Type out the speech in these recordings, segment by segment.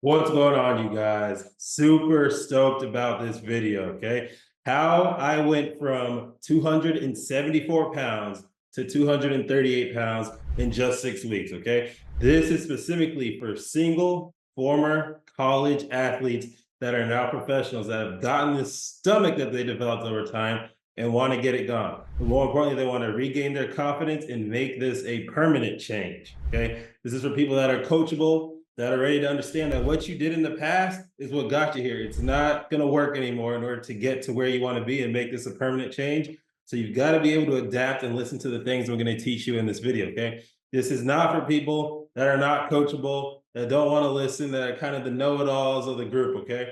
What's going on, you guys? Super stoked about this video, okay? How I went from 274 pounds to 238 pounds in just 6 weeks, okay? This is specifically for single former college athletes that are now professionals that have gotten this stomach that they developed over time and want to get it gone. But more importantly, they want to regain their confidence and make this a permanent change, okay? This is for people that are coachable, that are ready to understand that what you did in the past is what got you here. It's not going to work anymore in order to get to where you want to be and make this a permanent change. So you've got to be able to adapt and listen to the things we're going to teach you in this video, okay? This is not for people that are not coachable, that don't want to listen, that are kind of the know-it-alls of the group, okay?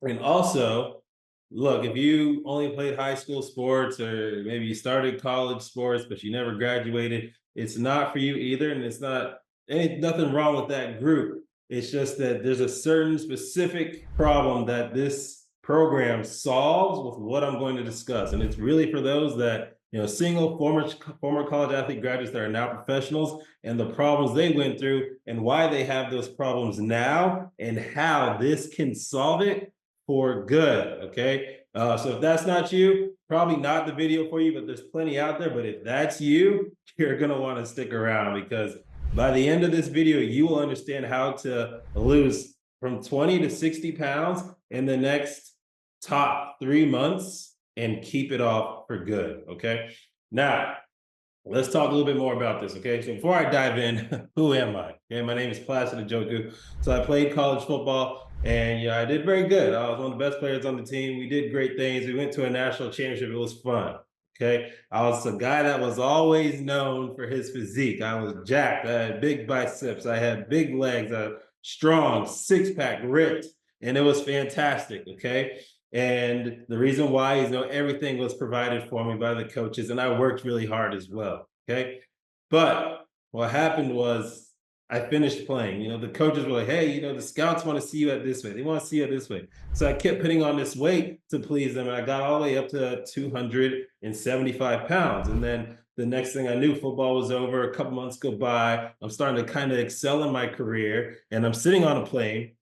And also, look, if you only played high school sports or maybe you started college sports, but you never graduated, it's not for you either. And it's not ain't nothing wrong with that group. It's just that there's a certain specific problem that this program solves with what I'm going to discuss. And it's really for those that, single former college athlete graduates that are now professionals and the problems they went through and why they have those problems now and how this can solve it for good. Okay. So if that's not you, probably not the video for you, but there's plenty out there. But if that's you, you're going to want to stick around because by the end of this video, you will understand how to lose from 20 to 60 pounds in the next top 3 months and keep it off for good. Okay. Now, let's talk a little bit more about this. Okay. So before I dive in, who am I? Okay. My name is Placid Ajoku. So I played college football and I did very good. I was one of the best players on the team. We did great things. We went to a national championship. It was fun. Okay. I was a guy that was always known for his physique. I was jacked. I had big biceps. I had big legs, strong, six-pack, ripped, and it was fantastic. Okay. And the reason why is, everything was provided for me by the coaches, and I worked really hard as well. Okay. But what happened was I finished playing. The coaches were like, hey, the scouts want to see you at this way. They want to see you at this way. So I kept putting on this weight to please them. And I got all the way up to 275 pounds. And then the next thing I knew, football was over. A couple months go by. I'm starting to kind of excel in my career. And I'm sitting on a plane.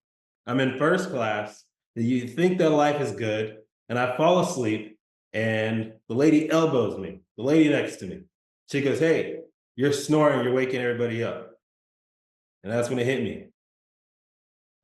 I'm in first class. You think that life is good. And I fall asleep. And the lady elbows me, the lady next to me. She goes, hey, you're snoring. You're waking everybody up. And that's when it hit me.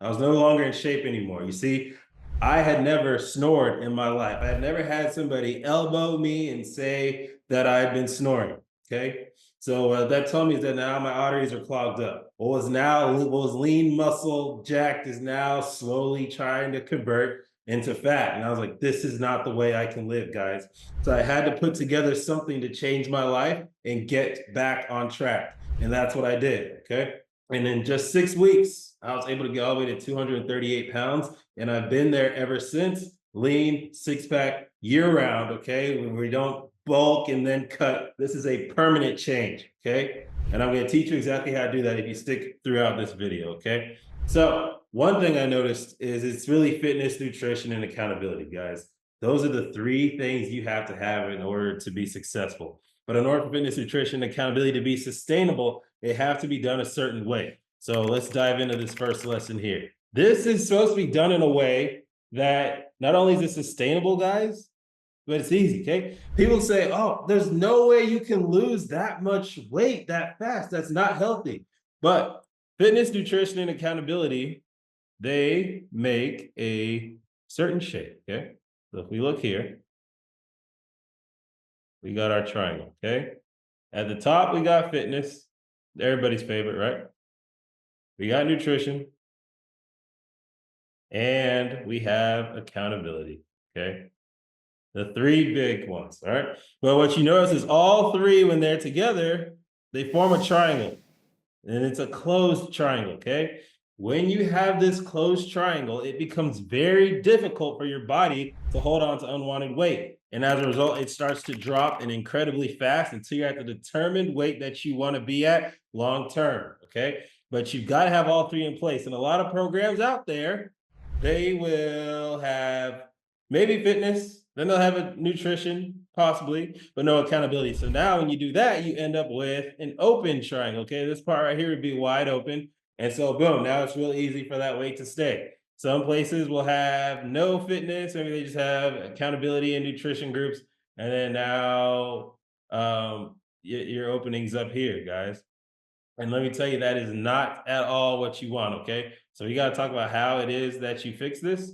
I was no longer in shape anymore. You see, I had never snored in my life. I had never had somebody elbow me and say that I had been snoring. Okay. So that told me that now my arteries are clogged up. What was lean muscle jacked is now slowly trying to convert into fat. And I was like, this is not the way I can live, guys. So I had to put together something to change my life and get back on track. And that's what I did. Okay. And in just 6 weeks, I was able to get all the way to 238 pounds. And I've been there ever since. Lean, six-pack, year-round, okay? When we don't bulk and then cut. This is a permanent change, okay? And I'm going to teach you exactly how to do that if you stick throughout this video, okay? So one thing I noticed is it's really fitness, nutrition, and accountability, guys. Those are the three things you have to have in order to be successful. But in order for fitness, nutrition, and accountability to be sustainable, they have to be done a certain way. So let's dive into this first lesson here. This is supposed to be done in a way that not only is it sustainable, guys, but it's easy, okay? People say, oh, there's no way you can lose that much weight that fast. That's not healthy. But fitness, nutrition, and accountability, they make a certain shape, okay? So if we look here, we got our triangle, okay? At the top, we got fitness, everybody's favorite, right? We got nutrition, and we have accountability, okay? The three big ones, all right? But what you notice is all three, when they're together, they form a triangle, and it's a closed triangle, okay? When you have this closed triangle, it becomes very difficult for your body to hold on to unwanted weight. And as a result, it starts to drop and incredibly fast until you're at the determined weight that you want to be at long term, okay? But you've got to have all three in place. And a lot of programs out there, they will have maybe fitness, then they'll have a nutrition, possibly, but no accountability. So now when you do that, you end up with an open triangle, okay? This part right here would be wide open. And so boom, now it's real easy for that weight to stay. Some places will have no fitness, maybe they just have accountability and nutrition groups. And then now your openings up here, guys. And let me tell you, that is not at all what you want, okay? So we got to talk about how it is that you fix this.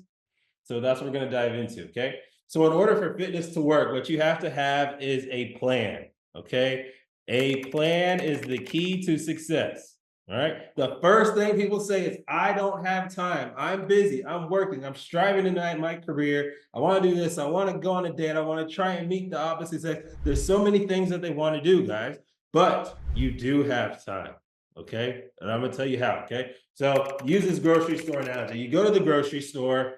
So that's what we're going to dive into. Okay. So, in order for fitness to work, what you have to have is a plan. Okay. A plan is the key to success. All right. The first thing people say is, I don't have time. I'm busy. I'm working. I'm striving tonight in my career. I want to do this. I want to go on a date. I want to try and meet the opposite sex. There's so many things that they want to do, guys, but you do have time. Okay. And I'm going to tell you how. Okay. So, use this grocery store analogy. You go to the grocery store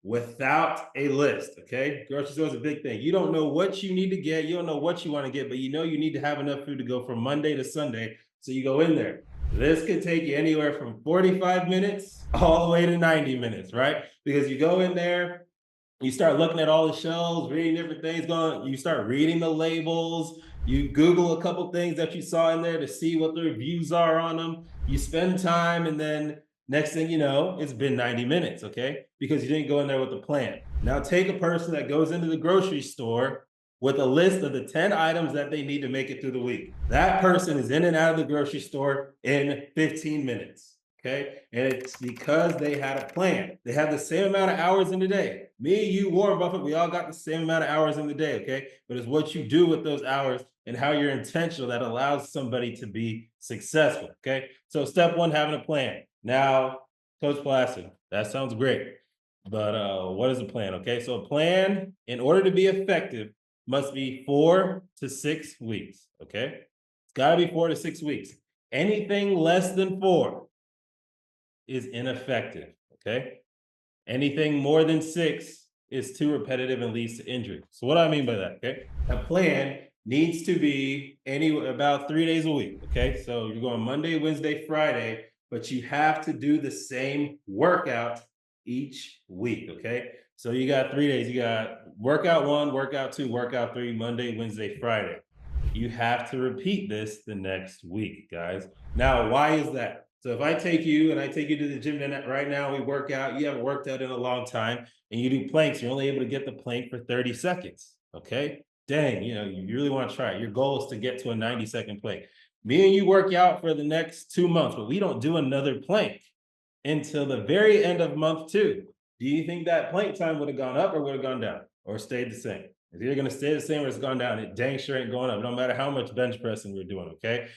without a list. Okay. Grocery store is a big thing. You don't know what you need to get. You don't know what you want to get, but you know you need to have enough food to go from Monday to Sunday. So you go in there. This could take you anywhere from 45 minutes all the way to 90 minutes, right? Because you go in there, you start looking at all the shelves, reading different things going, you start reading the labels, you Google a couple things that you saw in there to see what the reviews are on them. You spend time, and then next thing you know, it's been 90 minutes, okay? Because you didn't go in there with a plan. Now take a person that goes into the grocery store with a list of the 10 items that they need to make it through the week. That person is in and out of the grocery store in 15 minutes. Okay. And it's because they had a plan. They have the same amount of hours in the day. Me, you, Warren Buffett, we all got the same amount of hours in the day. Okay. But it's what you do with those hours and how you're intentional that allows somebody to be successful. Okay. So, step one, having a plan. Now, Coach Placer, that sounds great. But what is a plan? Okay. So, a plan, in order to be effective, must be 4 to 6 weeks. Okay. It's got to be 4 to 6 weeks. Anything less than 4 is ineffective. Okay. Anything more than 6 is too repetitive and leads to injury. So what do I mean by that? Okay. A plan needs to be about 3 days a week. Okay. So you're going Monday, Wednesday, Friday, but you have to do the same workout each week. Okay. So you got 3 days. You got workout 1, workout 2, workout 3, Monday, Wednesday, Friday. You have to repeat this the next week, guys. Now, why is that? So if I take you and I take you to the gym right now, we work out, you haven't worked out in a long time, and you do planks, you're only able to get the plank for 30 seconds. Okay. Dang, you really want to try it. Your goal is to get to a 90-second plank. Me and you work out for the next 2 months, but we don't do another plank until the very end of month 2. Do you think that plank time would have gone up or would have gone down or stayed the same? It's either going to stay the same or it's gone down. It dang sure ain't going up, no matter how much bench pressing we're doing. Okay.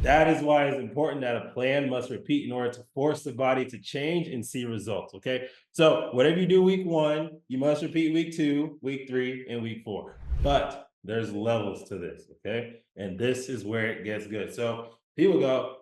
That is why it's important that a plan must repeat in order to force the body to change and see results. Okay. So whatever you do week 1, you must repeat week 2, week 3, and week 4. But there's levels to this. Okay. And this is where it gets good. So people go,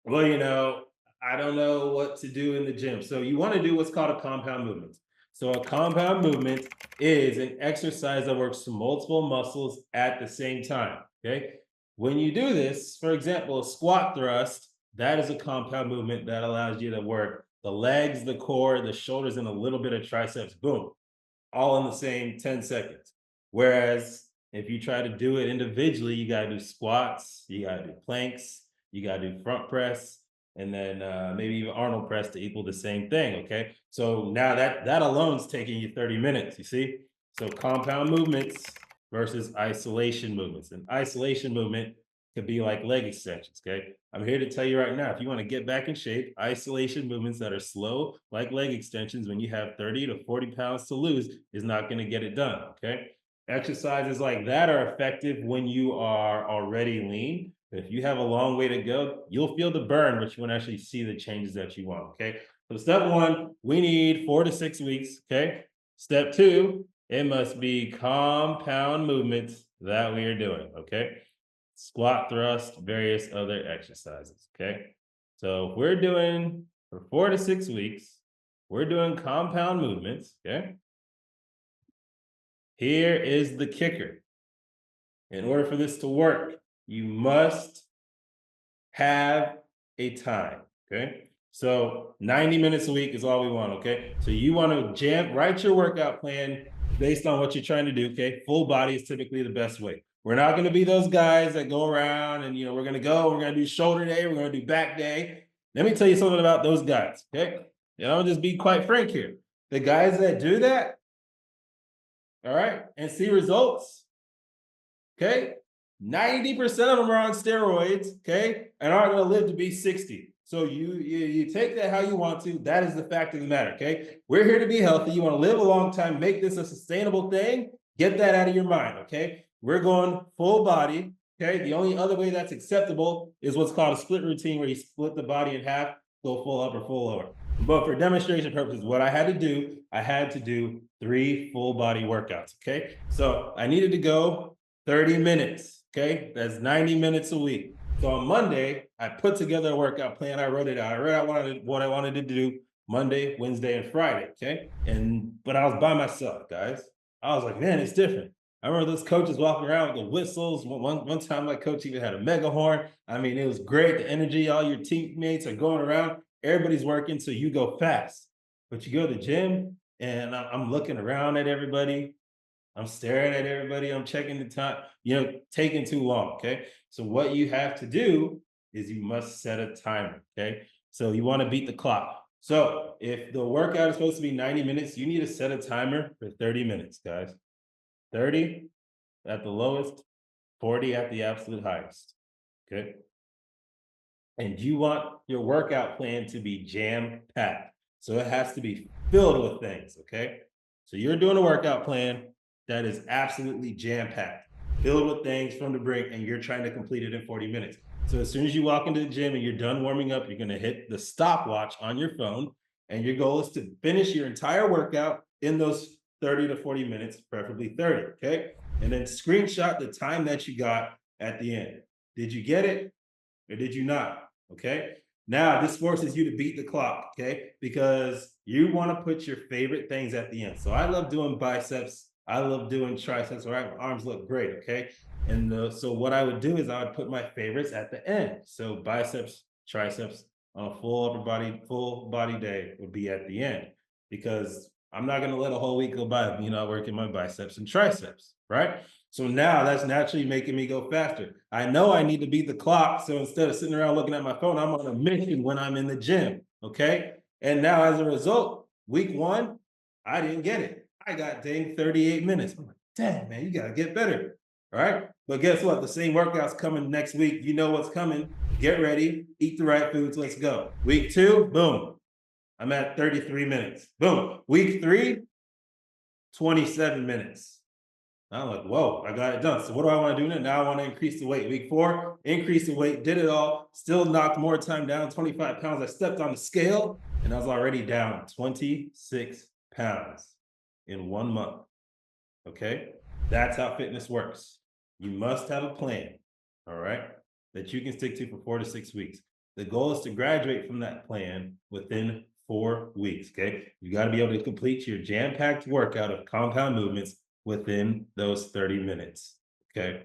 well, I don't know what to do in the gym. So you want to do what's called a compound movement. So a compound movement is an exercise that works multiple muscles at the same time. Okay. When you do this, for example, a squat thrust, that is a compound movement that allows you to work the legs, the core, the shoulders, and a little bit of triceps. Boom, all in the same 10 seconds. Whereas if you try to do it individually, you got to do squats, you got to do planks, you got to do front press, and then maybe even Arnold press to equal the same thing. Okay. So now that alone is taking you 30 minutes, you see? So compound movements versus isolation movements. And isolation movement could be like leg extensions. Okay. I'm here to tell you right now, if you want to get back in shape, isolation movements that are slow, like leg extensions, when you have 30 to 40 pounds to lose, is not going to get it done. Okay. Exercises like that are effective when you are already lean. If you have a long way to go, you'll feel the burn, but you won't actually see the changes that you want. Okay. So step 1, we need 4 to 6 weeks. Okay. Step 2, it must be compound movements that we are doing. Okay. Squat, thrust, various other exercises. Okay. So if we're doing for 4 to 6 weeks, we're doing compound movements. Okay. Here is the kicker. In order for this to work, you must have a time. Okay. So 90 minutes a week is all we want. Okay. So you want to write your workout plan based on what you're trying to do. Okay. Full body is typically the best way. We're not going to be those guys that go around and, we're going to do shoulder day. We're going to do back day. Let me tell you something about those guys, okay? And I'll just be quite frank here. The guys that do that, all right, and see results, okay? 90% of them are on steroids, okay, and aren't going to live to be 60. So you take that how you want to. That is the fact of the matter, okay? We're here to be healthy. You want to live a long time, make this a sustainable thing. Get that out of your mind, okay? We're going full body, okay? The only other way that's acceptable is what's called a split routine, where you split the body in half, go full upper, full lower. But for demonstration purposes, what I had to do 3 full body workouts, okay? So I needed to go 30 minutes, okay? That's 90 minutes a week. So on Monday, I put together a workout plan. I wrote it out. I wrote out what I wanted to do Monday, Wednesday, and Friday, okay? But I was by myself, guys. I was like, man, it's different. I remember those coaches walking around with the whistles. One time, my coach even had a mega horn. I mean, it was great. The energy, all your teammates are going around. Everybody's working, so you go fast. But you go to the gym, and I'm looking around at everybody. I'm staring at everybody. I'm checking the time, taking too long. Okay. So what you have to do is you must set a timer. Okay. So you want to beat the clock. So if the workout is supposed to be 90 minutes, you need to set a timer for 30 minutes, guys. 30 at the lowest, 40 at the absolute highest. Okay. And you want your workout plan to be jam-packed. So it has to be filled with things. Okay. So you're doing a workout plan that is absolutely jam-packed, filled with things from the brink, and you're trying to complete it in 40 minutes. So as soon as you walk into the gym and you're done warming up, you're going to hit the stopwatch on your phone, and your goal is to finish your entire workout in those 30 to 40 minutes, preferably 30, okay? And then screenshot the time that you got at the end. Did you get it or did you not? Okay. Now, this forces you to beat the clock, okay? Because you want to put your favorite things at the end. So I love doing biceps. I love doing triceps, all right? My arms look great, okay? So what I would do is I would put my favorites at the end. So biceps, triceps on a full body day would be at the end, because I'm not going to let a whole week go by, working my biceps and triceps, right? So now that's naturally making me go faster. I know I need to beat the clock. So instead of sitting around looking at my phone, I'm on a mission when I'm in the gym, okay? And now as a result, week 1, I didn't get it. I got dang 38 minutes. I'm like, dang, man, you got to get better. All right. But guess what? The same workout's coming next week. You know what's coming. Get ready, eat the right foods. Let's go. Week 2, boom. I'm at 33 minutes. Boom. Week 3, 27 minutes. I'm like, whoa, I got it done. So what do I want to do now? Now I want to increase the weight. Week 4, increase the weight, did it all, still knocked more time down, 25 pounds. I stepped on the scale and I was already down 26 pounds in 1 month. Okay. That's how fitness works. You must have a plan, all right, that you can stick to for 4 to 6 weeks. The goal is to graduate from that plan within 4 weeks. Okay. You got to be able to complete your jam-packed workout of compound movements within those 30 minutes. Okay.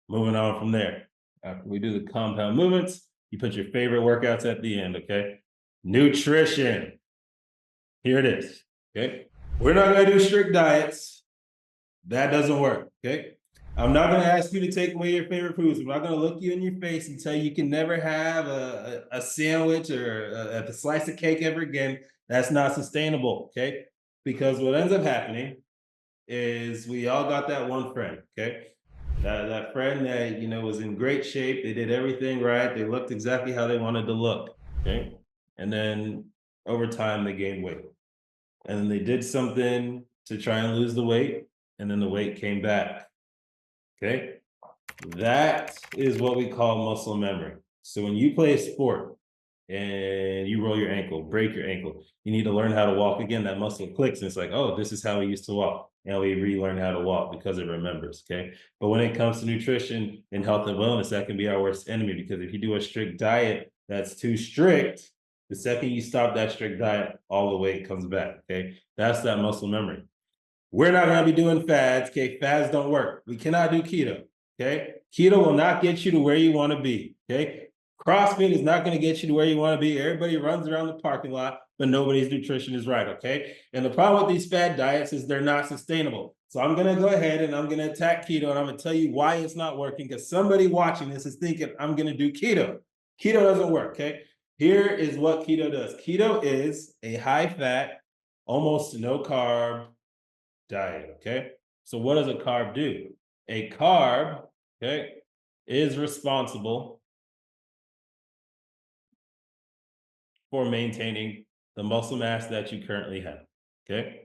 Moving on from there. After we do the compound movements, you put your favorite workouts at the end. Okay. Nutrition. Here it is. Okay. We're not going to do strict diets. That doesn't work. Okay. I'm not going to ask you to take away your favorite foods. I'm not going to look you in your face and tell you can never have a sandwich or a slice of cake ever again. That's not sustainable. Okay. Because what ends up happening is we all got that one friend. Okay. That friend that, was in great shape. They did everything right. They looked exactly how they wanted to look. Okay. And then over time, they gained weight. And then they did something to try and lose the weight. And then the weight came back. Okay. That is what we call muscle memory. So when you play a sport and you roll your ankle, break your ankle, you need to learn how to walk again. That muscle clicks and it's like, oh, this is how we used to walk. And we relearn how to walk because it remembers. Okay. But when it comes to nutrition and health and wellness, that can be our worst enemy, because if you do a strict diet that's too strict, the second you stop that strict diet, all the weight comes back. Okay. That's that muscle memory. We're not going to be doing fads. Okay. Fads don't work. We cannot do keto. Okay. Keto will not get you to where you want to be. Okay. CrossFit is not going to get you to where you want to be. Everybody runs around the parking lot, but nobody's nutrition is right. Okay. And the problem with these fad diets is they're not sustainable. So I'm going to go ahead and I'm going to attack keto, and I'm going to tell you why it's not working, because somebody watching this is thinking I'm going to do keto. Keto doesn't work. Okay. Here is what keto does. Keto is a high fat, almost no carb diet. Okay. So what does a carb do? A carb, okay, is responsible for maintaining the muscle mass that you currently have. Okay.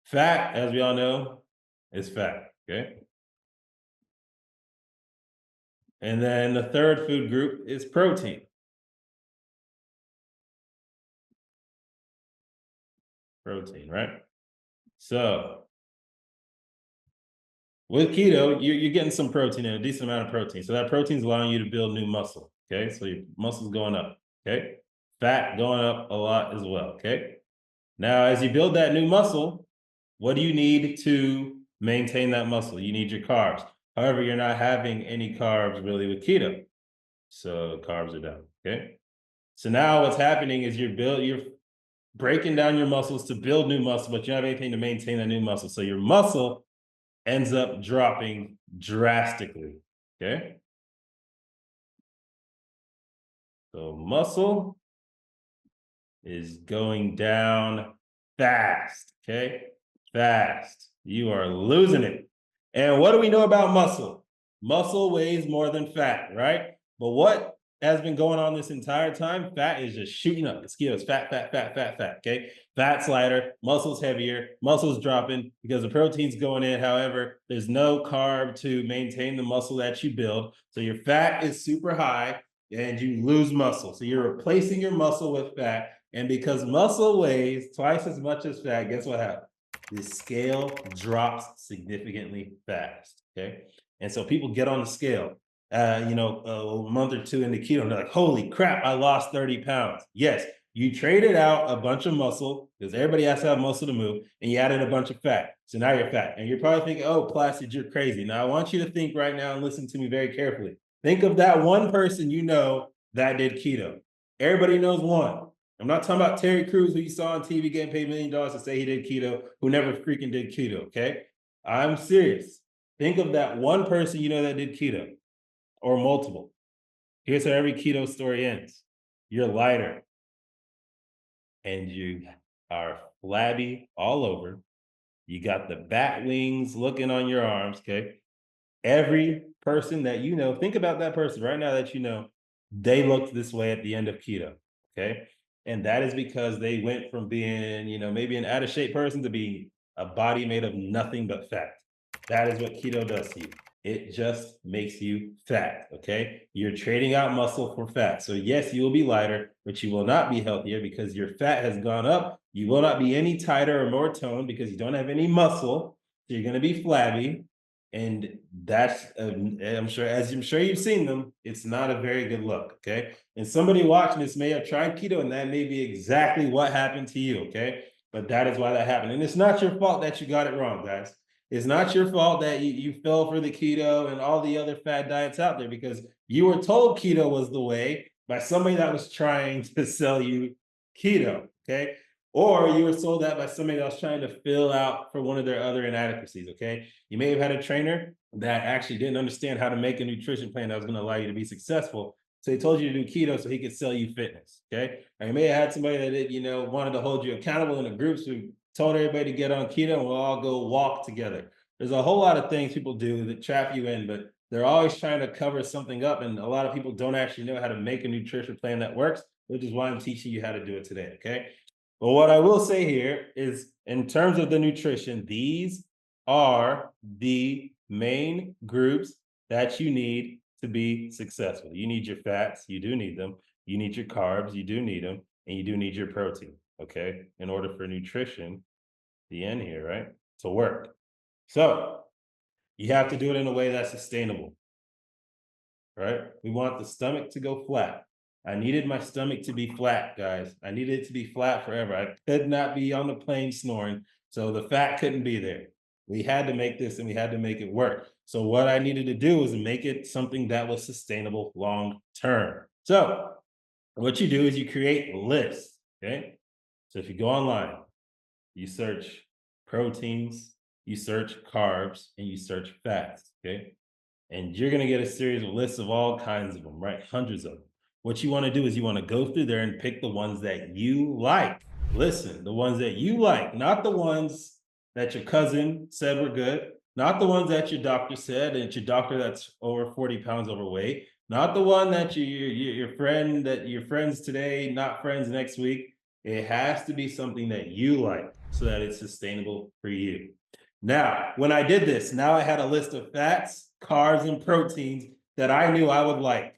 Fat, as we all know, is fat. Okay. And then the third food group is protein. Protein, right? So with keto, you're getting some protein in, a decent amount of protein. So that protein is allowing you to build new muscle. Okay. So your muscle's going up. Okay. Fat going up a lot as well. Okay. Now, as you build that new muscle, what do you need to maintain that muscle? You need your carbs. However, you're not having any carbs really with keto. So carbs are down. Okay. So now what's happening is you're breaking down your muscles to build new muscle, but you don't have anything to maintain that new muscle. So your muscle ends up dropping drastically. Okay. So muscle is going down fast. Okay. Fast. You are losing it. And what do we know about muscle? Muscle weighs more than fat, right? But what has been going on this entire time? Fat is just shooting up. The scale is fat, fat, fat, fat, fat. Okay. Fat's lighter, muscle's heavier, muscle's dropping because the protein's going in. However, there's no carb to maintain the muscle that you build. So your fat is super high and you lose muscle. So you're replacing your muscle with fat. And because muscle weighs twice as much as fat, guess what happens? The scale drops significantly fast. Okay. And so people get on the scale, a month or two into keto, and they're like, holy crap, I lost 30 pounds. Yes, you traded out a bunch of muscle because everybody has to have muscle to move, and you added a bunch of fat. So now you're fat. And you're probably thinking, oh, Placid, you're crazy. Now I want you to think right now and listen to me very carefully. Think of that one person you know that did keto. Everybody knows one. I'm not talking about Terry Crews, who you saw on TV getting paid $1 million to say he did keto, who never freaking did keto. Okay. I'm serious. Think of that one person you know that did keto or multiple. Here's how every keto story ends. You're lighter and you are flabby all over. You got the bat wings looking on your arms. Okay. Every person that you know, think about that person right now that you know, they looked this way at the end of keto. Okay. And that is because they went from being, maybe an out of shape person to being a body made of nothing but fat. That is what keto does to you. It just makes you fat. Okay. You're trading out muscle for fat. So, yes, you will be lighter, but you will not be healthier because your fat has gone up. You will not be any tighter or more toned because you don't have any muscle. So, you're going to be flabby. And that's, I'm sure you've seen them. It's not a very good look. Okay. And somebody watching this may have tried keto, and that may be exactly what happened to you. Okay. But that is why that happened. And it's not your fault that you got it wrong, guys. It's not your fault that you fell for the keto and all the other fad diets out there because you were told keto was the way by somebody that was trying to sell you keto. Okay. Or you were sold that by somebody that was trying to fill out for one of their other inadequacies. Okay. You may have had a trainer that actually didn't understand how to make a nutrition plan that was going to allow you to be successful. So he told you to do keto so he could sell you fitness. Okay. Or you may have had somebody that wanted to hold you accountable in the groups who told everybody to get on keto and we'll all go walk together. There's a whole lot of things people do that trap you in, but they're always trying to cover something up. And a lot of people don't actually know how to make a nutrition plan that works, which is why I'm teaching you how to do it today. Okay. But what I will say here is in terms of the nutrition, these are the main groups that you need to be successful. You need your fats, you do need them. You need your carbs, you do need them. And you do need your protein, okay, in order for nutrition, the end here, right, to work. So you have to do it in a way that's sustainable, right? We want the stomach to go flat. I needed my stomach to be flat, guys. I needed it to be flat forever. I could not be on the plane snoring. So the fat couldn't be there. We had to make this and we had to make it work. So what I needed to do was make it something that was sustainable long term. So what you do is you create lists, okay? So if you go online, you search proteins, you search carbs, and you search fats, okay? And you're going to get a series of lists of all kinds of them, right? Hundreds of them. what you want to do is you want to go through there and pick the ones that you like. Listen, the ones that you like, not the ones that your cousin said were good, not the ones that your doctor said, and your doctor that's over 40 pounds overweight, not the one that your friend that your friends today, not friends next week. It has to be something that you like so that it's sustainable for you. Now, when I did this, now I had a list of fats, carbs, and proteins that I knew I would like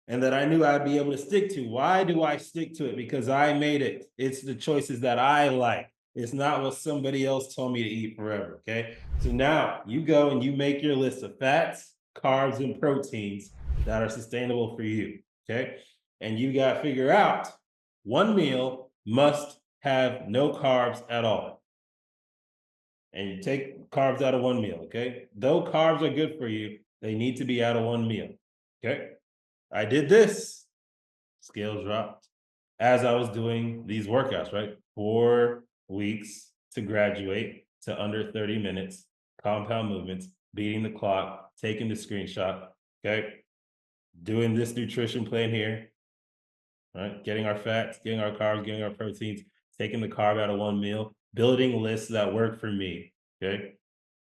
and that I knew I'd be able to stick to. Why do I stick to it? Because I made it. It's the choices that I like. It's not what somebody else told me to eat forever. Okay. So now you go and you make your list of fats, carbs, and proteins that are sustainable for you. Okay. And you got to figure out one meal must have no carbs at all. And you take carbs out of one meal. Okay. Though carbs are good for you, they need to be out of one meal. Okay. I did this, scales dropped as I was doing these workouts, right? 4 weeks to graduate to under 30 minutes, compound movements, beating the clock, taking the screenshot, okay? Doing this nutrition plan here, right? Getting our fats, getting our carbs, getting our proteins, taking the carb out of one meal, building lists that work for me, okay?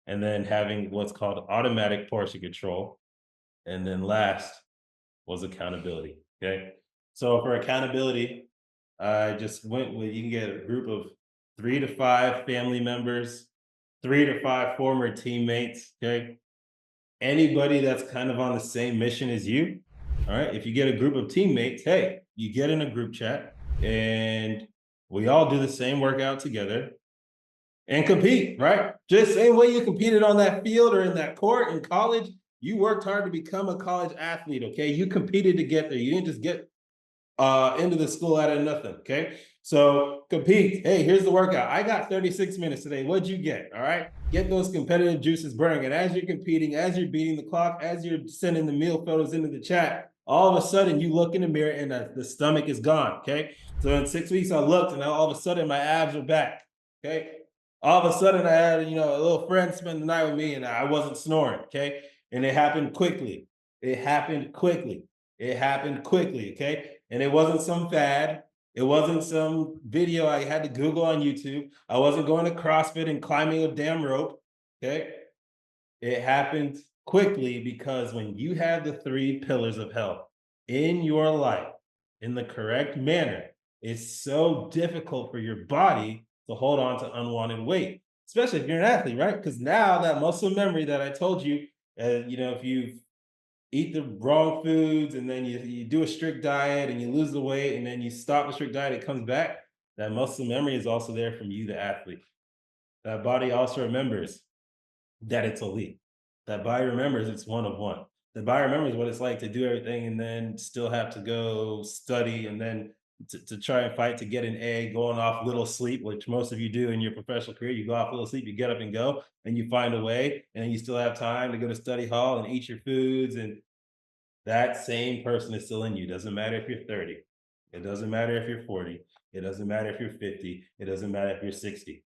And then having what's called automatic portion control. And then last, was accountability. Okay. So for accountability, I just went with you can get a group of 3 to 5 family members, 3 to 5 former teammates. Okay. Anybody that's kind of on the same mission as you. All right. If you get a group of teammates, hey, you get in a group chat and we all do the same workout together and compete, right? Just same way you competed on that field or in that court in college, you worked hard to become a college athlete, okay? You competed to get there. You didn't just get into the school out of nothing, okay? So compete. Hey, here's the workout. I got 36 minutes today. What'd you get? All right. Get those competitive juices burning. And as you're competing, as you're beating the clock, as you're sending the meal photos into the chat, all of a sudden you look in the mirror and the stomach is gone, okay? So in 6 weeks, I looked and now all of a sudden my abs are back, okay? All of a sudden I had, a little friend spend the night with me and I wasn't snoring, okay? And it happened quickly. It happened quickly. It happened quickly, okay? And it wasn't some fad. It wasn't some video I had to Google on YouTube. I wasn't going to CrossFit and climbing a damn rope, okay? It happened quickly because when you have the 3 pillars of health in your life in the correct manner, it's so difficult for your body to hold on to unwanted weight, especially if you're an athlete, right? Because now that muscle memory that I told you, if you eat the wrong foods and then you do a strict diet and you lose the weight and then you stop the strict diet, it comes back. That muscle memory is also there from you, the athlete. That body also remembers that it's elite. That body remembers it's one of one. The body remembers what it's like to do everything and then still have to go study and then to try and fight to get an A, going off little sleep, which most of you do in your professional career. You go off little sleep, you get up and go, and you find a way, and you still have time to go to study hall and eat your foods. And that same person is still in you. Doesn't matter if you're 30. It doesn't matter if you're 40. It doesn't matter if you're 50. It doesn't matter if you're 60.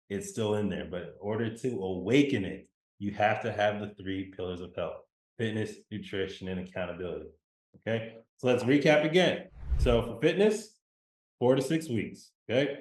It's still in there. But in order to awaken it, you have to have the 3 pillars of health: fitness, nutrition, and accountability. Okay. So let's recap again. So for fitness, 4 to 6 weeks. Okay.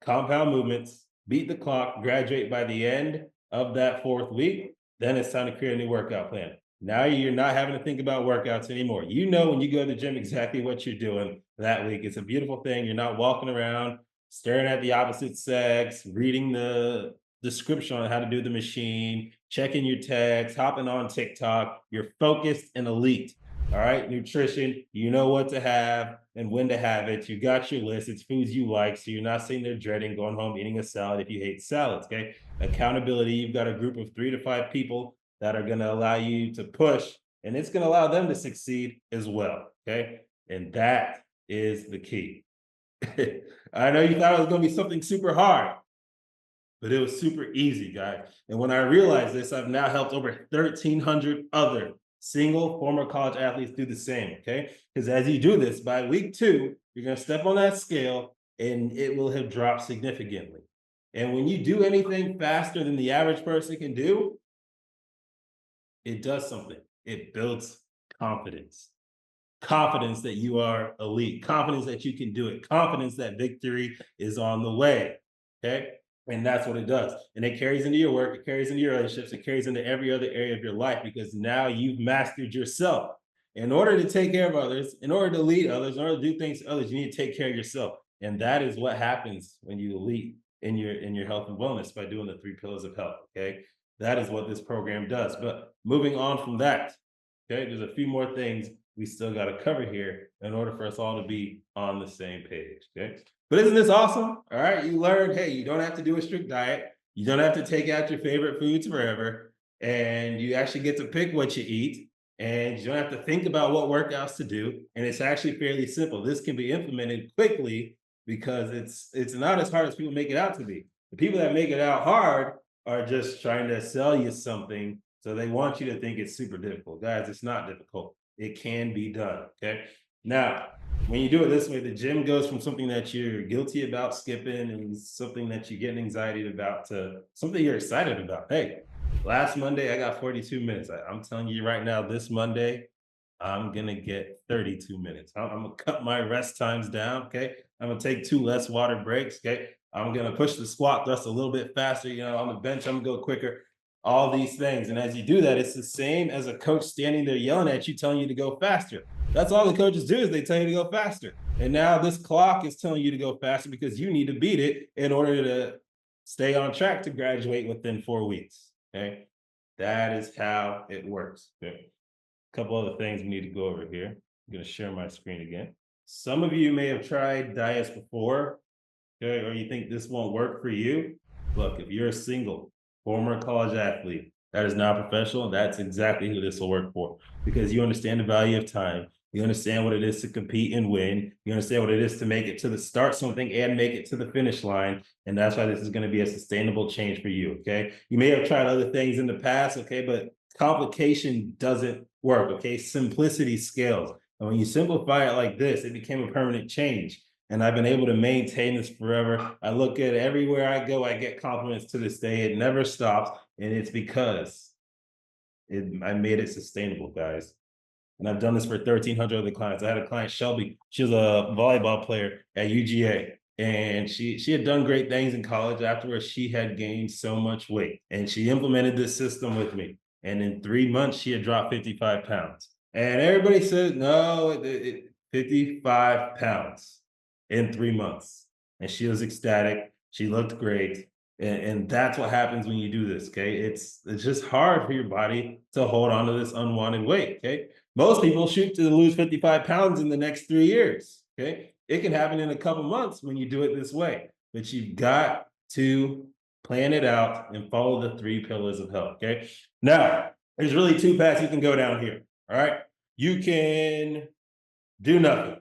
Compound movements, beat the clock, graduate by the end of that 4th week. Then it's time to create a new workout plan. Now you're not having to think about workouts anymore. You know when you go to the gym exactly what you're doing that week. It's a beautiful thing. You're not walking around staring at the opposite sex, reading the description on how to do the machine, checking your text, hopping on TikTok. You're focused and elite. All right, nutrition, you know what to have and when to have it. You got your list. It's foods you like. So you're not sitting there dreading going home eating a salad if you hate salads. Okay. Accountability, you've got a group of 3 to 5 people that are going to allow you to push, and it's going to allow them to succeed as well. Okay. And that is the key. I know you thought it was going to be something super hard, but it was super easy, guys. And when I realized this, I've now helped over 1,300 other single former college athletes do the same. Okay. Because as you do this, by week 2, you're going to step on that scale and it will have dropped significantly. And when you do anything faster than the average person can do, it does something. It builds confidence. confidence that you are elite, confidence that you can do it, confidence that victory is on the way. Okay. And that's what it does. And it carries into your work, it carries into your relationships, it carries into every other area of your life because now you've mastered yourself. In order to take care of others, in order to lead others, in order to do things to others, you need to take care of yourself. And that is what happens when you lead in your health and wellness by doing the 3 pillars of health. Okay. That is what this program does. But moving on from that, okay, there's a few more things we still got to cover here in order for us all to be on the same page. Okay. But isn't this awesome? All right. You learned, hey, you don't have to do a strict diet. You don't have to take out your favorite foods forever. And you actually get to pick what you eat. And you don't have to think about what workouts to do. And it's actually fairly simple. This can be implemented quickly because it's not as hard as people make it out to be. The people that make it out hard are just trying to sell you something. So they want you to think it's super difficult. Guys, it's not difficult. It can be done. Okay. Now, when you do it this way, the gym goes from something that you're guilty about skipping and something that you get anxiety about to something you're excited about. Hey, last Monday, I got 42 minutes. I'm telling you right now, this Monday, I'm going to get 32 minutes. I'm going to cut my rest times down. Okay. I'm going to take 2 less water breaks. Okay. I'm going to push the squat thrust a little bit faster. On the bench, I'm going to go quicker. All these things. And as you do that, it's the same as a coach standing there yelling at you, telling you to go faster. That's all the coaches do is they tell you to go faster. And now this clock is telling you to go faster because you need to beat it in order to stay on track to graduate within 4 weeks. Okay. That is how it works. Okay. A couple other things we need to go over here. I'm going to share my screen again. Some of you may have tried diets before, okay, or you think this won't work for you. Look, if you're a single former college athlete that is now professional, that's exactly who this will work for because you understand the value of time. You understand what it is to compete and win. You understand what it is to make it to the start something and make it to the finish line. And that's why this is going to be a sustainable change for you. Okay. You may have tried other things in the past. Okay. But complication doesn't work. Okay. Simplicity scales. And when you simplify it like this, it became a permanent change. And I've been able to maintain this forever. I look at it everywhere I go, I get compliments to this day. It never stops. And it's because I made it sustainable, guys. And I've done this for 1,300 other clients. I had a client, Shelby. She was a volleyball player at UGA. And she had done great things in college. Afterwards, she had gained so much weight. And she implemented this system with me. And in 3 months, she had dropped 55 pounds. And everybody said, no, 55 pounds in 3 months. And she was ecstatic. She looked great. And that's what happens when you do this. Okay. It's just hard for your body to hold on to this unwanted weight. Okay. Most people shoot to lose 55 pounds in the next 3 years. Okay. It can happen in a couple months when you do it this way, but you've got to plan it out and follow the 3 pillars of health. Okay. Now, there's really 2 paths you can go down here. All right. You can do nothing.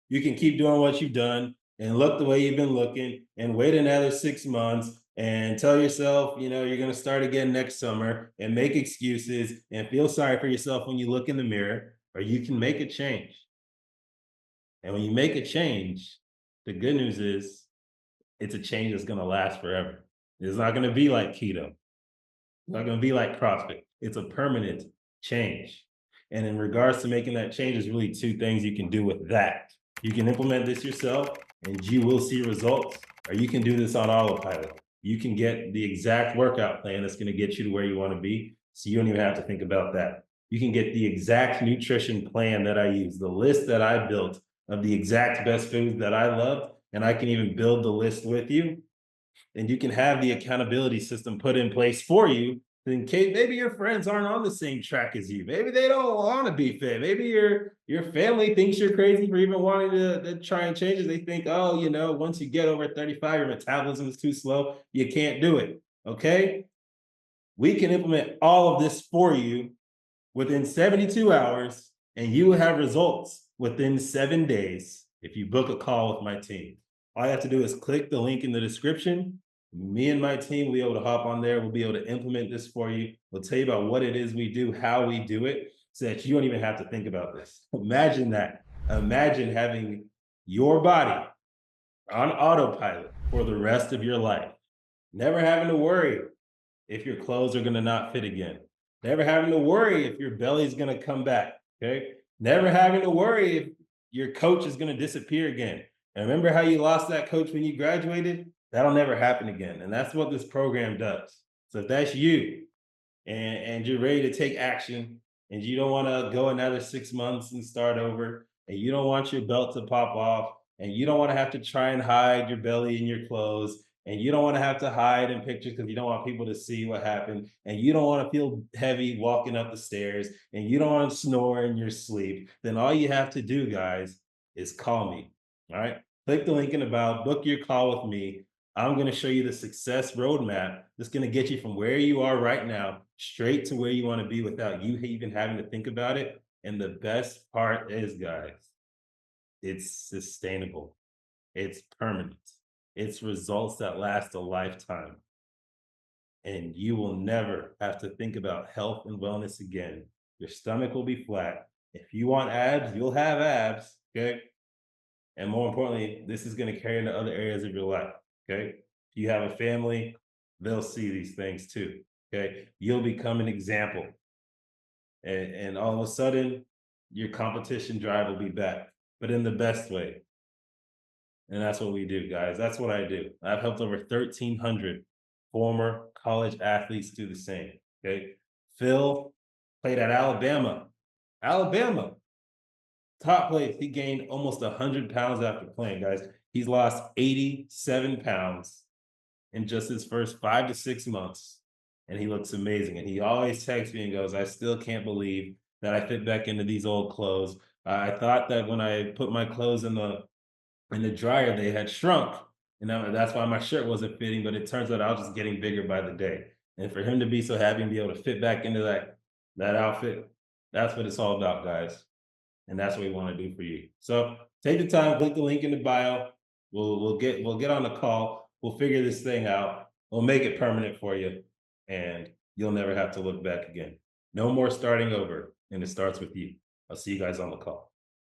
You can keep doing what you've done and look the way you've been looking and wait another 6 months and tell yourself, you're going to start again next summer and make excuses and feel sorry for yourself when you look in the mirror, or you can make a change. And when you make a change, the good news is it's a change that's going to last forever. It's not going to be like keto. It's not going to be like CrossFit. It's a permanent change. And in regards to making that change, there's really 2 things you can do with that. You can implement this yourself and you will see results, or you can do this on autopilot. You can get the exact workout plan that's going to get you to where you want to be. So you don't even have to think about that. You can get the exact nutrition plan that I use, the list that I built of the exact best foods that I love. And I can even build the list with you. And you can have the accountability system put in place for you in case maybe your friends aren't on the same track as you. Maybe they don't want to be fit. Maybe your family thinks you're crazy for even wanting to try and change it. They think, oh, once you get over 35, your metabolism is too slow. You can't do it. Okay. We can implement all of this for you within 72 hours, and you will have results within 7 days if you book a call with my team. All you have to do is click the link in the description. Me and my team will be able to hop on there. We'll be able to implement this for you. We'll tell you about what it is we do, how we do it, so that you don't even have to think about this. Imagine that. Imagine having your body on autopilot for the rest of your life. Never having to worry if your clothes are going to not fit again. Never having to worry if your belly is going to come back. Okay. Never having to worry if your coach is going to disappear again. And remember how you lost that coach when you graduated? That'll never happen again. And that's what this program does. So if that's you, and you're ready to take action and you don't want to go another 6 months and start over, and you don't want your belt to pop off, and you don't want to have to try and hide your belly in your clothes, and you don't want to have to hide in pictures because you don't want people to see what happened, and you don't want to feel heavy walking up the stairs, and you don't want to snore in your sleep, then all you have to do, guys, is call me. All right. Click the link in the bio, book your call with me. I'm going to show you the success roadmap that's going to get you from where you are right now straight to where you want to be without you even having to think about it. And the best part is, guys, it's sustainable, it's permanent, it's results that last a lifetime. And you will never have to think about health and wellness again. Your stomach will be flat. If you want abs, you'll have abs. Okay. And more importantly, this is going to carry into other areas of your life. Okay. If you have a family, they'll see these things too. Okay. You'll become an example. And all of a sudden, your competition drive will be back, but in the best way. And that's what we do, guys. That's what I do. I've helped over 1,300 former college athletes do the same. Okay. Phil played at Alabama. Alabama, top place. He gained almost 100 pounds after playing, guys. He's lost 87 pounds in just his first 5 to 6 months. And he looks amazing. And he always texts me and goes, I still can't believe that I fit back into these old clothes. I thought that when I put my clothes in the dryer, they had shrunk. And that's why my shirt wasn't fitting, but it turns out I was just getting bigger by the day. And for him to be so happy and be able to fit back into that outfit, that's what it's all about, guys. And that's what we want to do for you. So take the time, click the link in the bio. We'll get on the call. We'll figure this thing out. We'll make it permanent for you, and you'll never have to look back again. No more starting over, and it starts with you. I'll see you guys on the call.